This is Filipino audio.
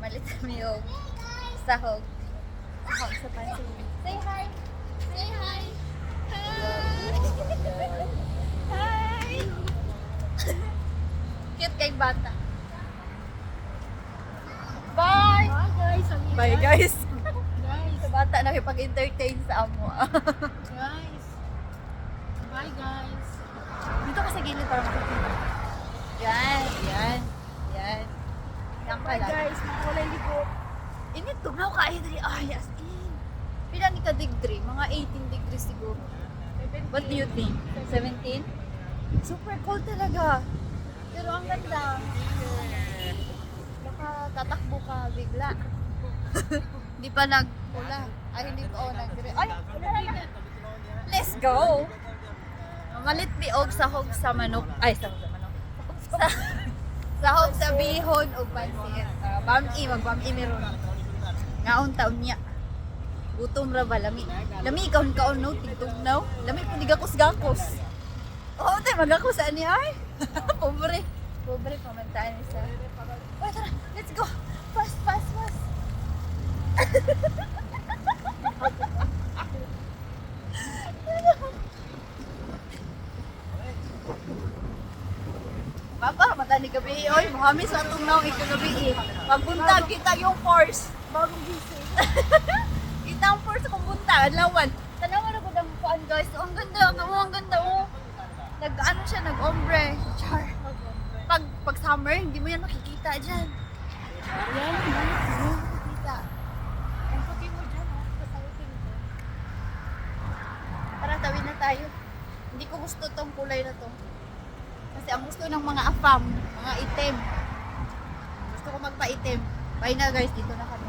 Mamalit kami yung sahog. Sahog sa pansin. Say hi! Say hi! Hi! Cute kay bata. Bye! Bye guys. Bye guys! Guys. Sa bata nakipag-entertain sa amo. Guys. Bye guys. Dito ka sa gilid para makikita. Yan, yan, yan. Yan ka Bye lang. guys. Makulay ligo. Init to, now ka Adri. Ay, as in. Pila ni ka degree? Mga 18 degrees siguro. What do you think? 17? Super cold talaga. Pero ang ganda. Baka tatakbo ka bigla. Hindi pa nagpula. Ay, hindi pa ako nag-green. Ay, let's go! Mamalit biog sahog sa manok. Ay, sahog sa manok. Sahog sa bihon o pansit. Bami, mag-bami meron. Ngaon taon niya. Gutom ra ba? Lami. Lami, kaon-kaon no? Tigtugnaw. Lami, puligakos-gakos. Oo, tayo magakos saan niya ay. Pobre. Pobre, pamantaan niya sa... Wait, tara, let's go. Fast, fast, fast. Papa, mata ni gabi. Oy, muhamis sa itong naong ikagabi. Pagbuntag kita yung force. Bagong gising. Kita ang force kung bunta. Adlawan. Tanawan ako ng kuan guys. Oh, ang ganda. Ang ganda. Oh. Nag-ano siya, nag-ombre. Char. Pag summer, hindi mo yan makikita dyan. Yan. Hindi mo makikita. Ang puti mo dyan ha. Pasalutin ko. Tara, tawid na tayo. Hindi ko gusto tong kulay na to. Kasi ang gusto ng mga afam, mga itim. Gusto ko magpa-itim. Bye na guys, dito na kami.